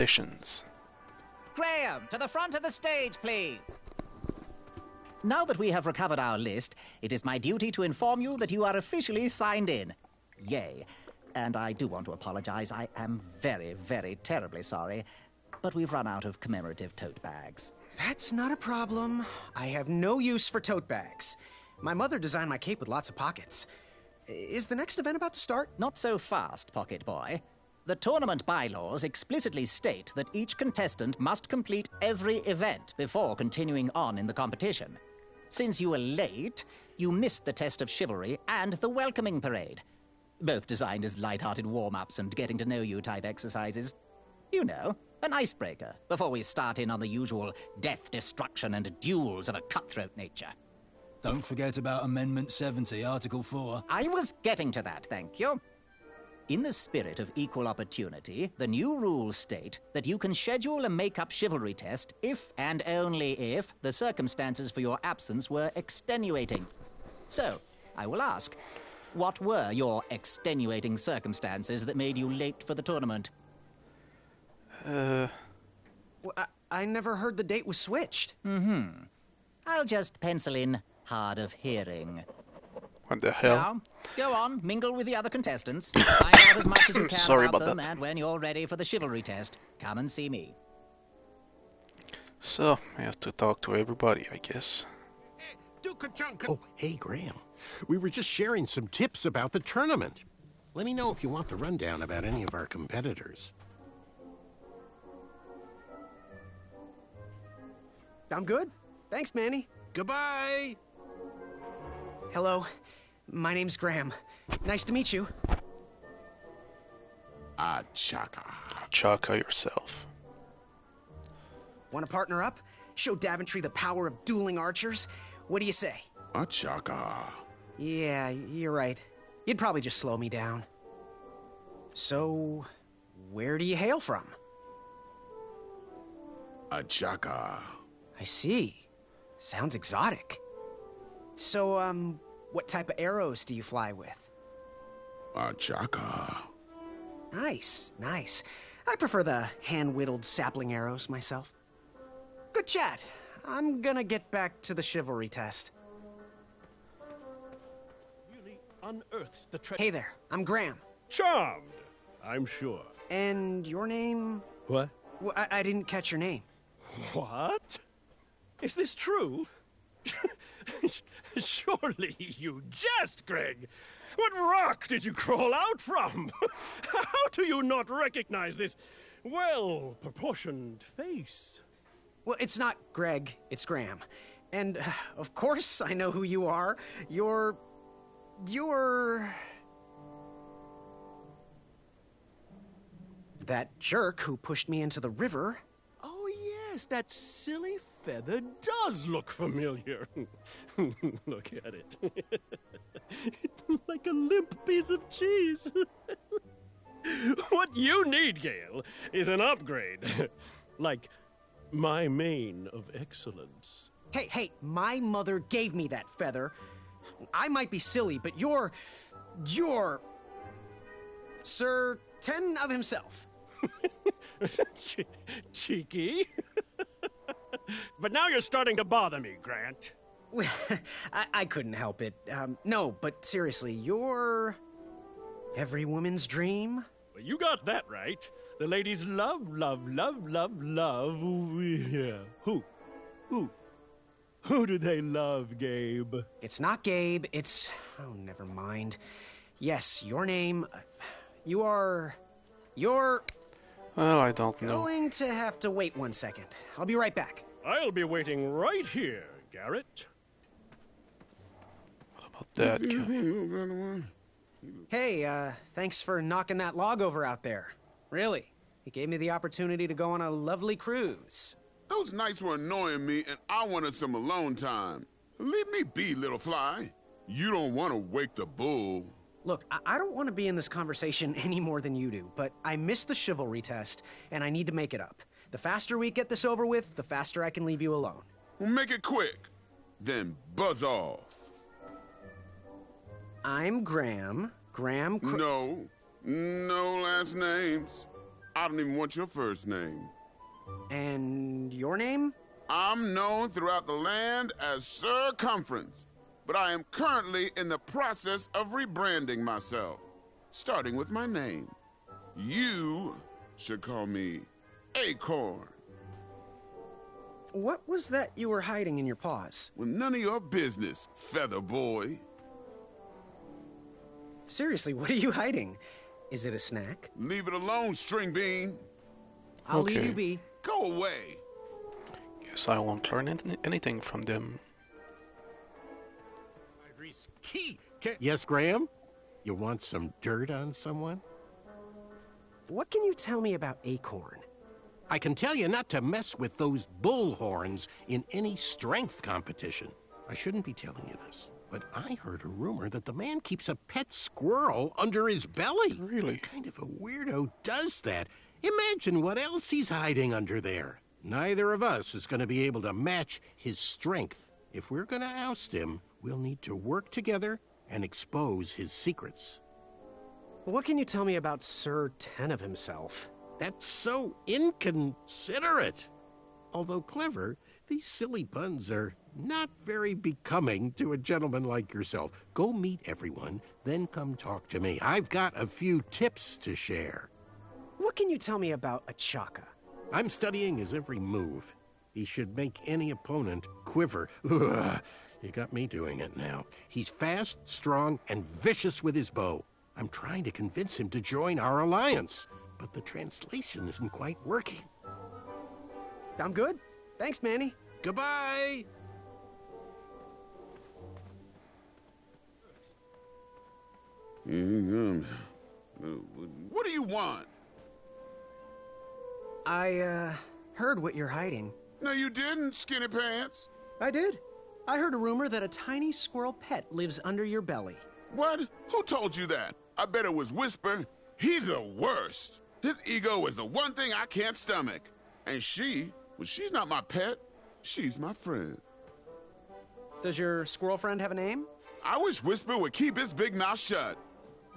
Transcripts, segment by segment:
Conditions. Graham, to the front of the stage, please. Now that we have recovered our list, it is my duty to inform you that you are officially signed in. Yay. And I do want to apologize. I am very, very terribly sorry. But we've run out of commemorative tote bags. That's not a problem. I have no use for tote bags. My mother designed my cape with lots of pockets. Is the next event about to start? Not so fast, Pocket Boy. The tournament bylaws explicitly state that each contestant must complete every event before continuing on in the competition. Since you were late, you missed the test of chivalry and the welcoming parade. Both designed as light-hearted warm-ups and getting-to-know-you type exercises. You know, an icebreaker before we start in on the usual death, destruction, and duels of a cutthroat nature. Don't forget about Amendment 70, Article 4. I was getting to that, thank you. In the spirit of equal opportunity, the new rules state that you can schedule a make-up chivalry test if and only if the circumstances for your absence were extenuating. So, I will ask, what were your extenuating circumstances that made you late for the tournament? Well, I never heard the date was switched. I'll just pencil in hard of hearing. What the hell? Now, go on, mingle with the other contestants. Find out as much as you can Sorry about about them, that. and when you're ready for the chivalry test, come and see me. So, I have to talk to everybody, I guess. Oh, hey, Graham. We were just sharing some tips about the tournament. Let me know if you want the rundown about any of our competitors. I'm good. Thanks, Manny. Goodbye! Hello. My name's Graham. Nice to meet you. Chaka. Chaka yourself. Want to partner up? Show Daventry the power of dueling archers? What do you say? Chaka. Yeah, you're right. You'd probably just slow me down. So, where do you hail from? Chaka. I see. Sounds exotic. So, what type of arrows do you fly with? Chaka. Nice, nice. I prefer the hand-whittled sapling arrows myself. Good chat. I'm gonna get back to the chivalry test. Really unearthed the treasure. Hey there, I'm Graham. Charmed, I'm sure. And your name? What? I didn't catch your name. What? Is this true? Surely you jest, Greg. What rock did you crawl out from? How do you not recognize this well-proportioned face? Well, it's not Greg, it's Graham. And, of course, I know who you are. You're... that jerk who pushed me into the river. Oh, yes, that silly feather does look familiar. Look at it. It's like a limp piece of cheese. What you need, Gale, is an upgrade. Like my mane of excellence. Hey, my mother gave me that feather. I might be silly, but you're Sir Ten of himself. Cheeky. But now you're starting to bother me, Grant. I couldn't help it. No, but seriously, you're every woman's dream? Well, you got that right. The ladies love. Yeah. Who do they love, Gabe? It's not Gabe, it's... Oh, never mind. Yes, your name... You're... Well, I don't know. Going to have to wait 1 second. I'll be right back. I'll be waiting right here, Garrett. What about that guy? Hey, thanks for knocking that log over out there. Really. It gave me the opportunity to go on a lovely cruise. Those nights were annoying me, and I wanted some alone time. Leave me be, little fly. You don't want to wake the bull. Look, I don't want to be in this conversation any more than you do, but I missed the chivalry test, and I need to make it up. The faster we get this over with, the faster I can leave you alone. Well, make it quick. Then buzz off. I'm Graham. No last names. I don't even want your first name. And your name? I'm known throughout the land as Circumference, but I am currently in the process of rebranding myself, starting with my name. You should call me Acorn. What was that you were hiding in your paws? Well, none of your business, Feather Boy. Seriously, what are you hiding? Is it a snack? Leave it alone, String Bean. I'll leave Okay. you be. Go away. Guess I won't learn anything from them. Yes, Graham? You want some dirt on someone? What can you tell me about Acorn? I can tell you not to mess with those bullhorns in any strength competition. I shouldn't be telling you this, but I heard a rumor that the man keeps a pet squirrel under his belly. Really? What kind of a weirdo does that? Imagine what else he's hiding under there. Neither of us is going to be able to match his strength. If we're going to oust him, we'll need to work together and expose his secrets. What can you tell me about Sir Tenov himself? That's so inconsiderate. Although clever, these silly puns are not very becoming to a gentleman like yourself. Go meet everyone, then come talk to me. I've got a few tips to share. What can you tell me about Achaka? I'm studying his every move. He should make any opponent quiver. Ugh, you got me doing it now. He's fast, strong, and vicious with his bow. I'm trying to convince him to join our alliance, but the translation isn't quite working. I'm good. Thanks, Manny. Goodbye! Here he comes. What do you want? I, heard what you're hiding. No, you didn't, Skinny Pants. I did. I heard a rumor that a tiny squirrel pet lives under your belly. What? Who told you that? I bet it was Whisper. He's the worst. His ego is the one thing I can't stomach. And she's not my pet. She's my friend. Does your squirrel friend have a name? I wish Whisper would keep his big mouth shut.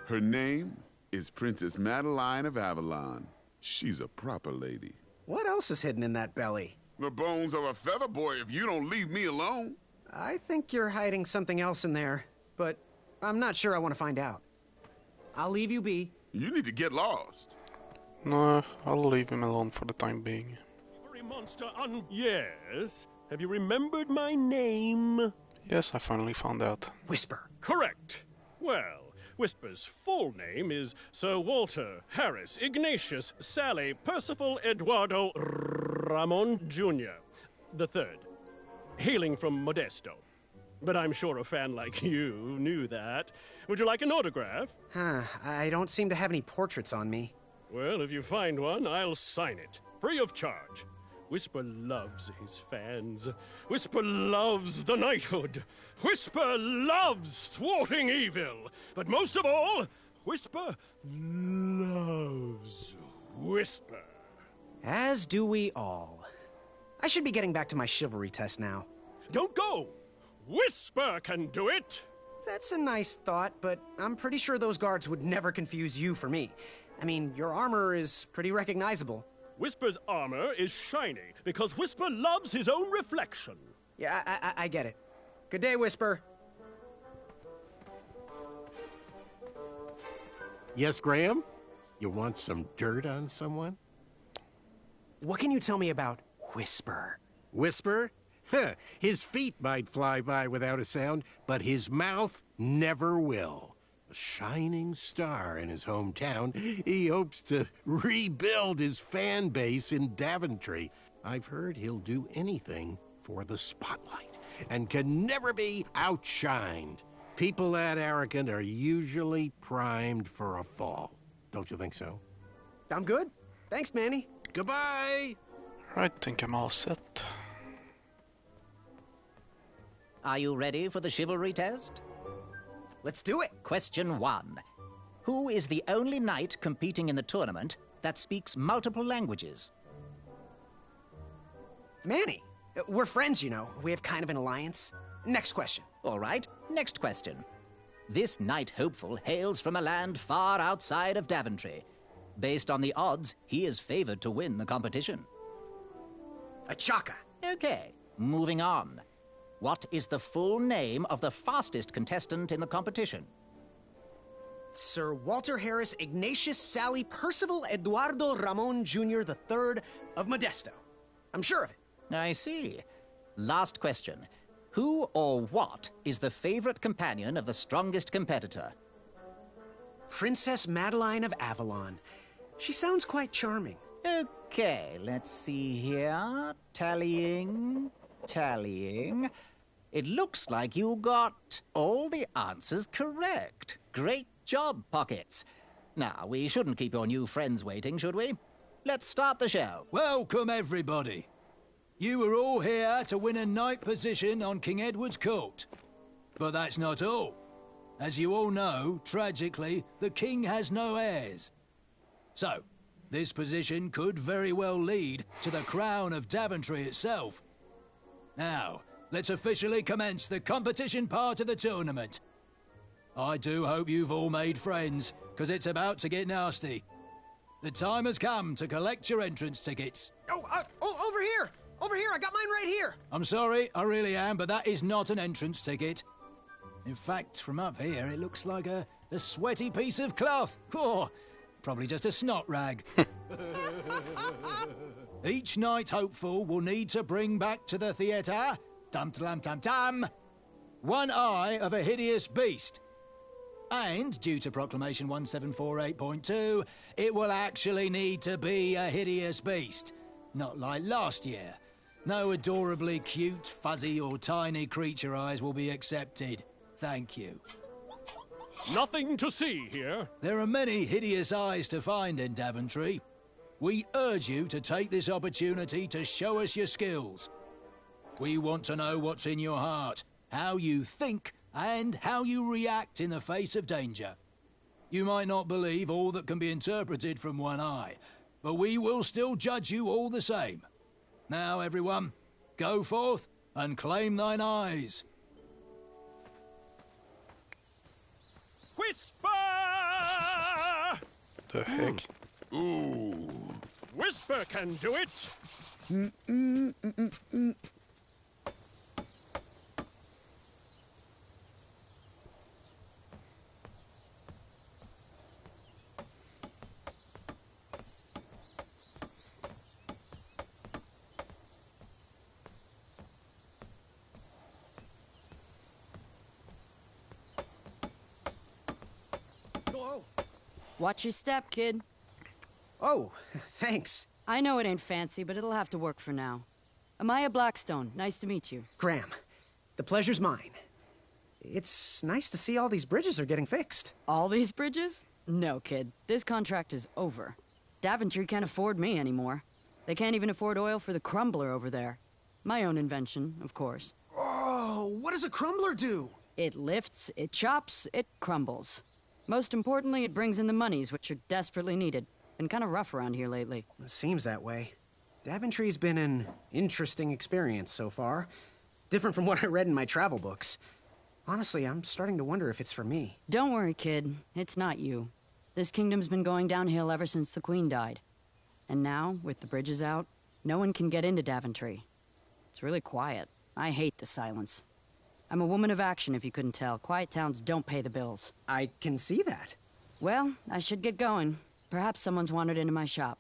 Her name is Princess Madeline of Avalon. She's a proper lady. What else is hidden in that belly? The bones of a feather boy if you don't leave me alone. I think you're hiding something else in there, but I'm not sure I want to find out. I'll leave you be. You need to get lost. No, I'll leave him alone for the time being. Monster Yes? Have you remembered my name? Yes, I finally found out. Whisper. Correct. Well, Whisper's full name is Sir Walter Harris Ignatius Sally Percival Eduardo Ramon Jr. the Third, hailing from Modesto. But I'm sure a fan like you knew that. Would you like an autograph? I don't seem to have any portraits on me. Well, if you find one, I'll sign it, free of charge. Whisper loves his fans. Whisper loves the knighthood. Whisper loves thwarting evil. But most of all, Whisper loves Whisper. As do we all. I should be getting back to my chivalry test now. Don't go! Whisper can do it! That's a nice thought, but I'm pretty sure those guards would never confuse you for me. I mean, your armor is pretty recognizable. Whisper's armor is shiny because Whisper loves his own reflection. Yeah, I get it. Good day, Whisper. Yes, Graham? You want some dirt on someone? What can you tell me about Whisper? Whisper? Huh, his feet might fly by without a sound, but his mouth never will. A shining star in his hometown, he hopes to rebuild his fan base in Daventry. I've heard he'll do anything for the spotlight and can never be outshined. People that arrogant are usually primed for a fall. Don't you think so? I'm good. Thanks, Manny. Goodbye! Right, think I'm all set. Are you ready for the chivalry test? Let's do it. Question 1. Who is the only knight competing in the tournament that speaks multiple languages? Manny. We're friends, you know. We have kind of an alliance. Next question. All right, next question. This knight hopeful hails from a land far outside of Daventry. Based on the odds, he is favored to win the competition. A chaka. Okay, moving on. What is the full name of the fastest contestant in the competition? Sir Walter Harris Ignatius Sally Percival Eduardo Ramon Jr. III of Modesto. I'm sure of it. I see. Last question. Who or what is the favorite companion of the strongest competitor? Princess Madeline of Avalon. She sounds quite charming. Okay, let's see here. Tallying. It looks like you got all the answers correct. Great job, Pockets. Now, we shouldn't keep your new friends waiting, should we? Let's start the show. Welcome, everybody. You were all here to win a knight position on King Edward's court. But that's not all. As you all know, tragically, the king has no heirs. So, this position could very well lead to the crown of Daventry itself. Now, let's officially commence the competition part of the tournament. I do hope you've all made friends, because it's about to get nasty. The time has come to collect your entrance tickets. Oh, over here! Over here, I got mine right here! I'm sorry, I really am, but that is not an entrance ticket. In fact, from up here, it looks like a sweaty piece of cloth. Oh, probably just a snot rag. Each knight hopeful will need to bring back to the theatre, dum-dum-dum-dum, one eye of a hideous beast. And, due to Proclamation 1748.2, it will actually need to be a hideous beast. Not like last year. No adorably cute, fuzzy, or tiny creature eyes will be accepted. Thank you. Nothing to see here. There are many hideous eyes to find in Daventry. We urge you to take this opportunity to show us your skills. We want to know what's in your heart, how you think, and how you react in the face of danger. You might not believe all that can be interpreted from one eye, but we will still judge you all the same. Now, everyone, go forth and claim thine eyes. Whisper! The heck? Ooh. Whisper can do it! Watch your step, kid. Oh, thanks. I know it ain't fancy, but it'll have to work for now. Amaya Blackstone, nice to meet you. Graham, the pleasure's mine. It's nice to see all these bridges are getting fixed. All these bridges? No, kid. This contract is over. Daventry can't afford me anymore. They can't even afford oil for the crumbler over there. My own invention, of course. Oh, what does a crumbler do? It lifts, it chops, it crumbles. Most importantly, it brings in the monies, which are desperately needed. Been kind of rough around here lately. It seems that way. Daventry's been an interesting experience so far. Different from what I read in my travel books. Honestly, I'm starting to wonder if it's for me. Don't worry, kid. It's not you. This kingdom's been going downhill ever since the Queen died. And now, with the bridges out, no one can get into Daventry. It's really quiet. I hate the silence. I'm a woman of action, if you couldn't tell. Quiet towns don't pay the bills. I can see that. Well, I should get going. Perhaps someone's wandered into my shop.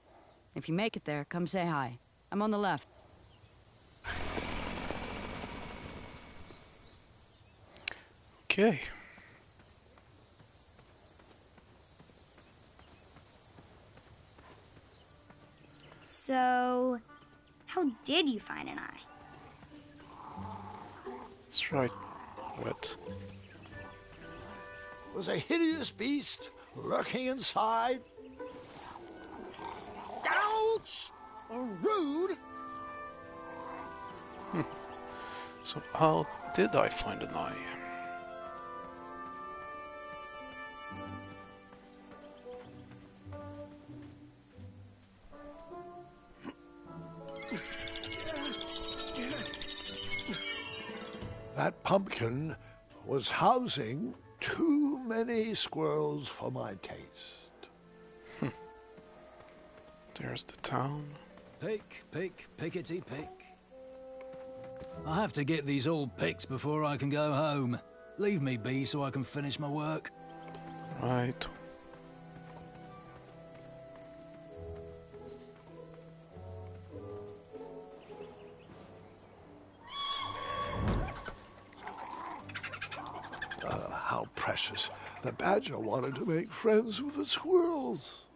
If you make it there, come say hi. I'm on the left. Okay. So, how did you find an eye? That's right. What? Was a hideous beast lurking inside? Ouch! Rude! So how did I find an eye? That pumpkin was housing too many squirrels for my taste. There's the town. Pick, pick, pickety pick. I have to get these all picked before I can go home. Leave me be so I can finish my work. Right. How precious. The badger wanted to make friends with the squirrels.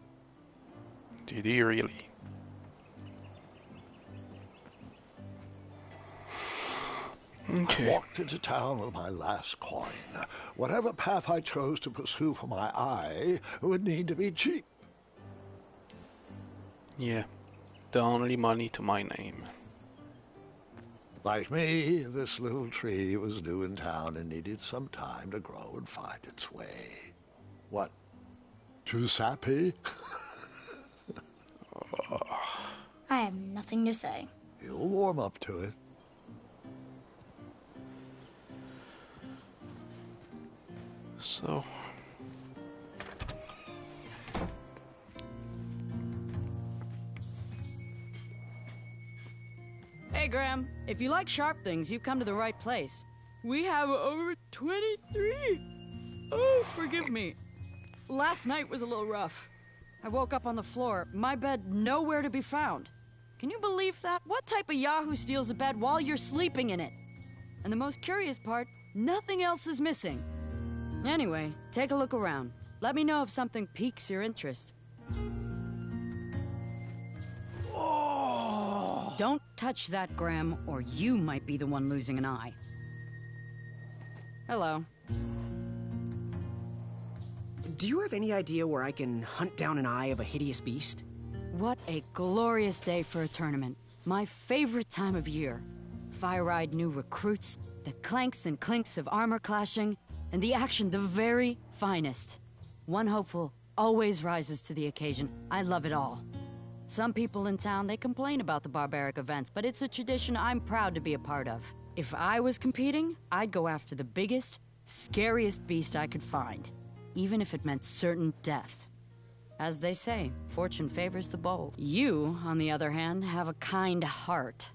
Did he really? Okay. I walked into town with my last coin. Whatever path I chose to pursue for my eye would need to be cheap. Yeah. The only money to my name. Like me, this little tree was new in town and needed some time to grow and find its way. What? Too sappy? I have nothing to say. You'll warm up to it. So... Hey, Graham. If you like sharp things, you've come to the right place. We have over 23. Oh, forgive me. Last night was a little rough. I woke up on the floor, my bed nowhere to be found. Can you believe that? What type of yahoo steals a bed while you're sleeping in it? And the most curious part, nothing else is missing. Anyway, take a look around. Let me know if something piques your interest. Oh! Don't touch that, Graham, or you might be the one losing an eye. Hello. Do you have any idea where I can hunt down an eye of a hideous beast? What a glorious day for a tournament. My favorite time of year. Fire-eyed new recruits, the clanks and clinks of armor clashing, and the action the very finest. One hopeful always rises to the occasion. I love it all. Some people in town, they complain about the barbaric events, but it's a tradition I'm proud to be a part of. If I was competing, I'd go after the biggest, scariest beast I could find, even if it meant certain death. As they say, fortune favors the bold. You, on the other hand, have a kind heart.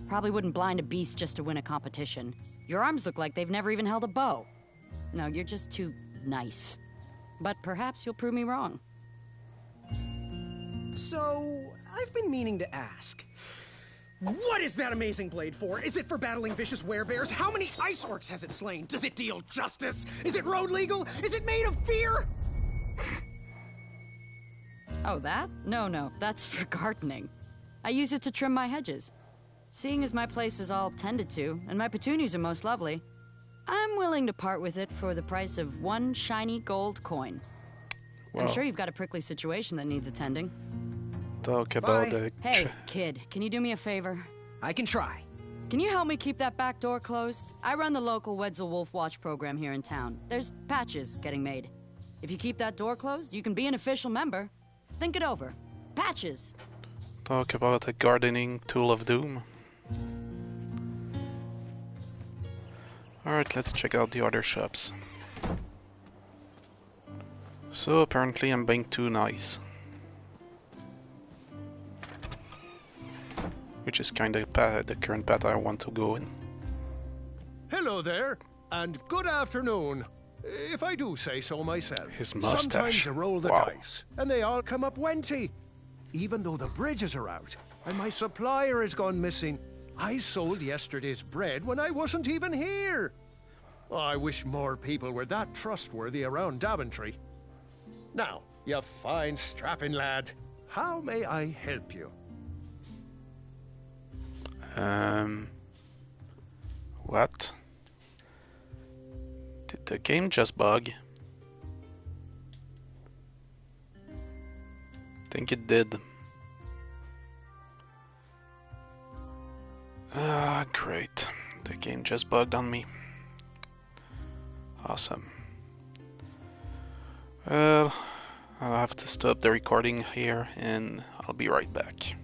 Probably wouldn't blind a beast just to win a competition. Your arms look like they've never even held a bow. No, you're just too nice. But perhaps you'll prove me wrong. So, I've been meaning to ask. What is that amazing blade for? Is it for battling vicious werebears? How many ice orcs has it slain? Does it deal justice? Is it road legal? Is it made of fear? Oh, that? No, that's for gardening. I use it to trim my hedges. Seeing as my place is all tended to, and my petunias are most lovely, I'm willing to part with it for the price of one shiny gold coin. Wow. I'm sure you've got a prickly situation that needs attending. Talk about Bye. the... Hey, kid, can you do me a favor? I can try. Can you help me keep that back door closed? I run the local Wetzel Wolf Watch program here in town. There's patches getting made. If you keep that door closed, you can be an official member. Think it over. Patches! Talk about a gardening tool of doom. Alright, let's check out the other shops. So apparently I'm being too nice. Which is kind of the current path I want to go in. Hello there, and good afternoon, if I do say so myself. His mustache. Sometimes you roll the Wow. dice, and they all come up wenty. Even though the bridges are out, and my supplier has gone missing. I sold yesterday's bread when I wasn't even here. I wish more people were that trustworthy around Daventry. Now, you fine strapping lad, how may I help you? What? Did the game just bug? Think it did. Ah, great. The game just bugged on me. Awesome. Well, I'll have to stop the recording here and I'll be right back.